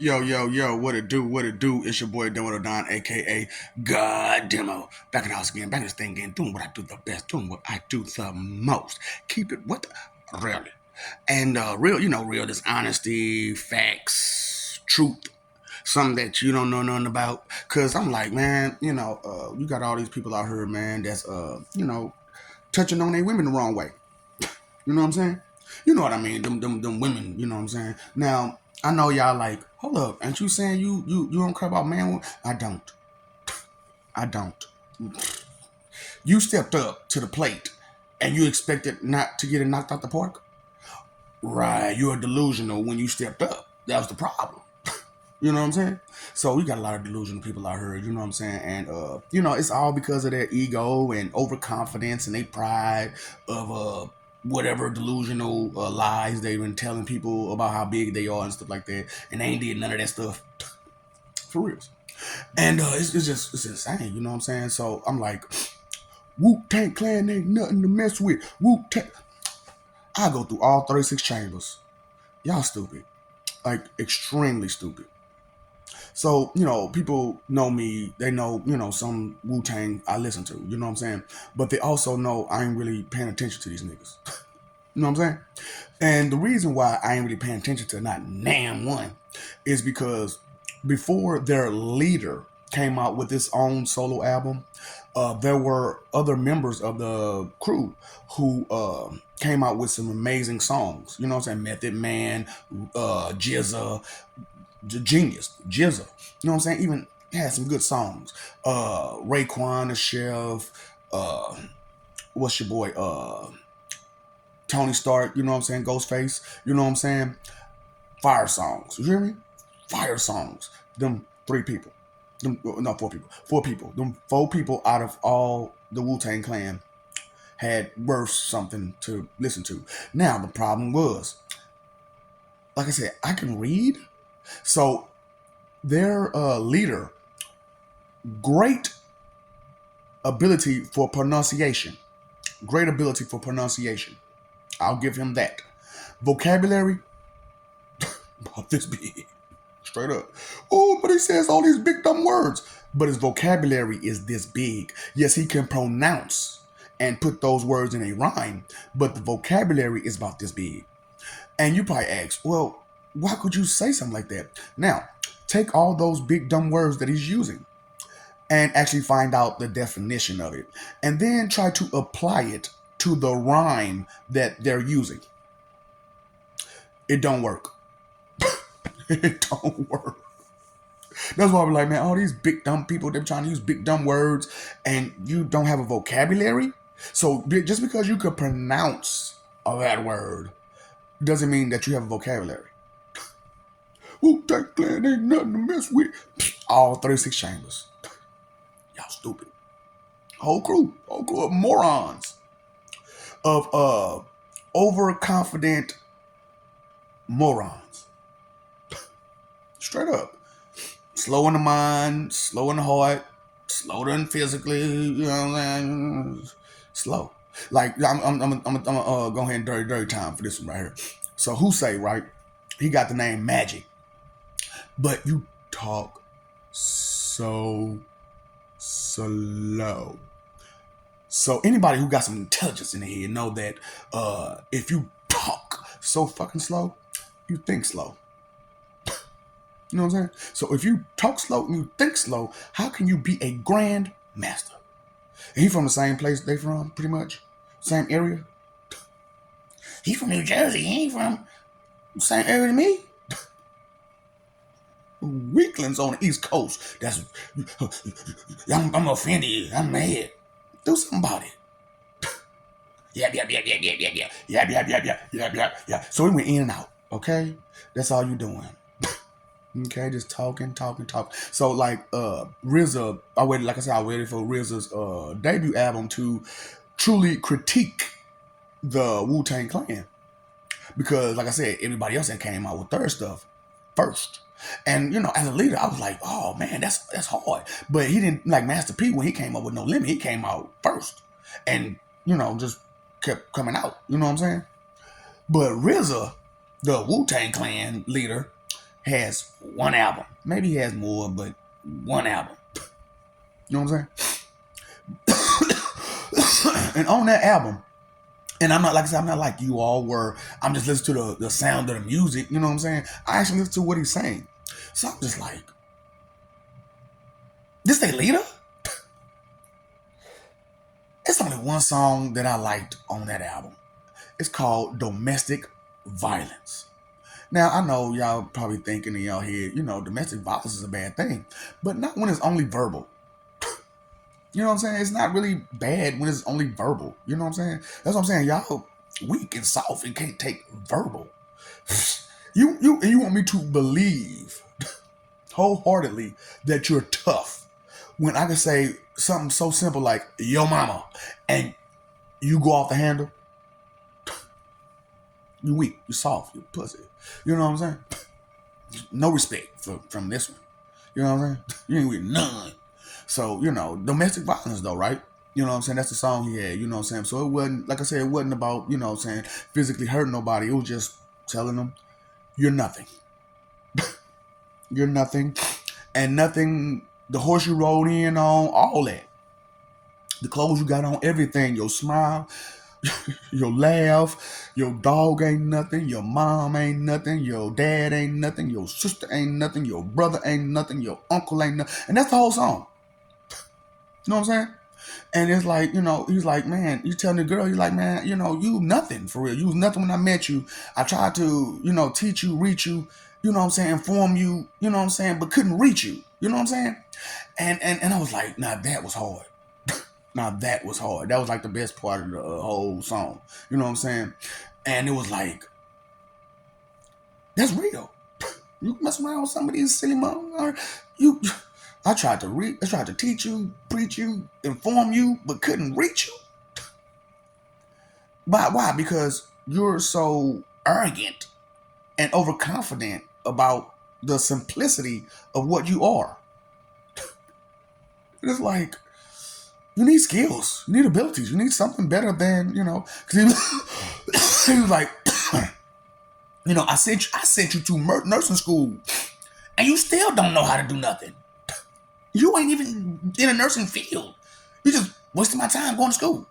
Yo, yo, yo, what it do, what it do? It's your boy Demo Don, aka God Demo. Back in the house again, back in this thing again, doing what I do the best, doing what I do the most. Keep it what really. And real, real this honesty, facts, truth, something that you don't know nothing about. Cause I'm like, man, you got all these people out here, man, that's touching on their women the wrong way. You know what I'm saying? You know what I mean? Them women. You know what I'm saying? Now I know y'all like, hold up, ain't you saying you don't care about man? I don't. I don't. You stepped up to the plate, and you expected not to get it knocked out the park. Right? You're delusional when you stepped up. That was the problem. You know what I'm saying? So we got a lot of delusional people out here, you know what I'm saying? And it's all because of their ego and overconfidence and their pride of whatever delusional lies they've been telling people about how big they are and stuff like that. And they ain't did none of that stuff for real. And it's insane, you know what I'm saying? So I'm like, Wu Tang Clan ain't nothing to mess with. Wu Tang. I go through all 36 chambers. Y'all stupid. Like extremely stupid. So, people know me. They know, some Wu Tang I listen to. You know what I'm saying? But they also know I ain't really paying attention to these niggas. You know what I'm saying? And the reason why I ain't really paying attention to not damn one is because before their leader came out with his own solo album, there were other members of the crew who came out with some amazing songs. You know what I'm saying? Method Man, Jizza, genius, Jizza. You know what I'm saying? Even had some good songs. Raekwon, the Chef, what's your boy? Tony Stark, you know what I'm saying? Ghostface, you know what I'm saying? Fire songs. You hear me? Fire songs. Them three people. Them, no, four people. Four people. Them four people out of all the Wu-Tang Clan had worth something to listen to. Now, the problem was, like I said, I can read. So their leader, great ability for pronunciation. Great ability for pronunciation. I'll give him that. Vocabulary, about this big. Straight up. Oh, but he says all these big dumb words. But his vocabulary is this big. Yes, he can pronounce and put those words in a rhyme, but the vocabulary is about this big. And you probably ask, well, why could you say something like that? Now, take all those big dumb words that he's using and actually find out the definition of it. And then try to apply it to the rhyme that they're using. It don't work. It don't work. That's why I'm like, man, all these big dumb people, they're trying to use big dumb words and you don't have a vocabulary. So just because you could pronounce a bad word doesn't mean that you have a vocabulary. Wu Tang Clan ain't nothing to mess with. All 36 chambers. Y'all stupid. Whole crew of morons. Of overconfident morons. Straight up. Slow in the mind, slow in the heart, slow than physically, you know what I'm saying? Slow. Like, I'm go ahead and dirty time for this one right here. So, who say, right? He got the name Magic. But you talk so slow. So, anybody who got some intelligence in the head know that if you talk so fucking slow, you think slow. You know what I'm saying? So if you talk slow and you think slow, how can you be a grand master? And he from the same place they from, pretty much? Same area? He from New Jersey. He ain't from the same area to me. Weaklings on the East Coast. That's I'm offended. I'm mad. Do somebody. Yeah. So we went in and out. Okay? That's all you doing. Okay, just talking. So like RZA, I waited for RZA's debut album to truly critique the Wu-Tang Clan. Because like I said, everybody else that came out with their stuff first. And as a leader, I was like, oh man, that's hard. But he didn't like Master P when he came up with No Limit, he came out first. And just kept coming out. You know what I'm saying? But RZA, the Wu-Tang Clan leader, has one album. Maybe he has more, but one album. You know what I'm saying? And on that album, and I'm not, like I said, I'm not like you all where I'm just listening to the sound of the music. You know what I'm saying? I actually listen to what he's saying. So I'm just like, this they leader? It's only one song that I liked on that album. It's called Domestic Violence. Now, I know y'all probably thinking in y'all head, domestic violence is a bad thing, but not when it's only verbal. You know what I'm saying? It's not really bad when it's only verbal. You know what I'm saying? That's what I'm saying. Y'all weak and soft and can't take verbal. You want me to believe wholeheartedly that you're tough when I can say something so simple like "yo mama" and you go off the handle? You weak, you soft, you pussy. You know what I'm saying? No respect from this one. You know what I'm saying? You ain't with none. So, domestic violence though, right? You know what I'm saying? That's the song he had, you know what I'm saying? So it wasn't, like I said, it wasn't about, physically hurting nobody. It was just telling them, you're nothing. You're nothing. And nothing, the horse you rode in on, all that. The clothes you got on, everything, your smile, your laugh, your dog ain't nothing, your mom ain't nothing, your dad ain't nothing, your sister ain't nothing, your brother ain't nothing, your uncle ain't nothing. And that's the whole song. You know what I'm saying? And it's like, he's like, man, you telling the girl, he's like, man, you nothing for real. You was nothing when I met you. I tried to, teach you, reach you, you know what I'm saying, inform you, you know what I'm saying, but couldn't reach you. You know what I'm saying? And I was like, nah, that was hard. Now that was hard. That was like the best part of the whole song. You know what I'm saying? And it was like, that's real. You mess around with some of these silly motherfuckers. I tried to teach you, preach you, inform you, but couldn't reach you. But why? Because you're so arrogant and overconfident about the simplicity of what you are. It's like, you need skills, you need abilities, you need something better than, because he was like, I sent you to nursing school, and you still don't know how to do nothing. You ain't even in a nursing field. You just wasting my time going to school.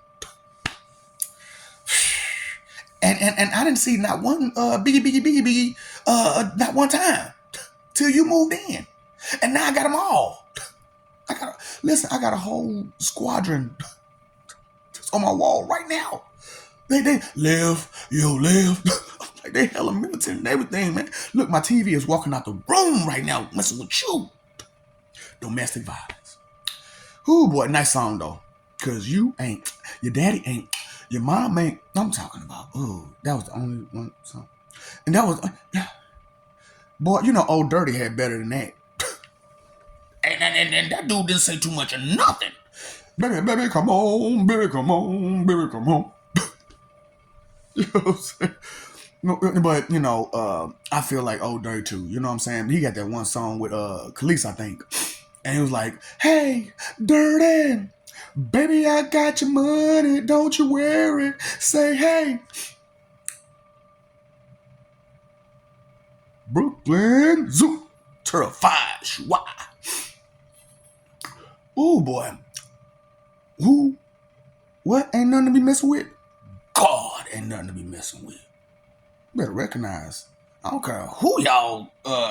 And I didn't see not one biggie, not one time till you moved in, and now I got them all. I got a whole squadron on my wall right now. They live. Like they hella militant and everything, man. Look, my TV is walking out the room right now, messing with you. Domestic violence. Ooh, boy, nice song though. Cause you ain't, your daddy ain't, your mom ain't. I'm talking about. Ooh, that was the only one song, and that was, boy, Old Dirty had better than that. And that dude didn't say too much of nothing. Baby, come on, baby, come on, baby, come on. You know what I'm saying? But I feel like Old Dirty too. You know what I'm saying? He got that one song with Khalees, I think, and he was like, "Hey, Dirty, baby, I got your money, don't you worry. Say hey, Brooklyn Zoo, terrified, why? Ooh, boy, who? What? Ain't nothing to be messing with. God, ain't nothing to be messing with. Better recognize. I don't care who y'all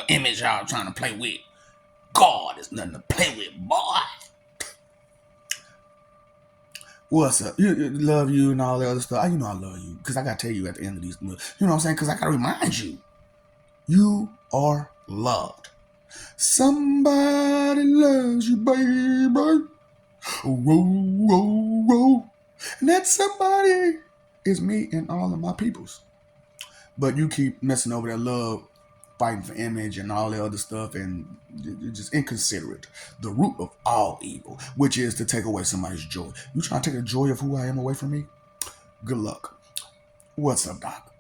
image y'all trying to play with. God is nothing to play with, boy. What's up? You love you and all that other stuff. I love you because I gotta tell you at the end of these. You know what I'm saying? Because I gotta remind you, you are loved. Somebody loves you, baby. Whoa, whoa, whoa. And that somebody is me and all of my peoples. But you keep messing over that love, fighting for image and all that other stuff, and you're just inconsiderate. The root of all evil, which is to take away somebody's joy. You trying to take the joy of who I am away from me? Good luck. What's up, Doc?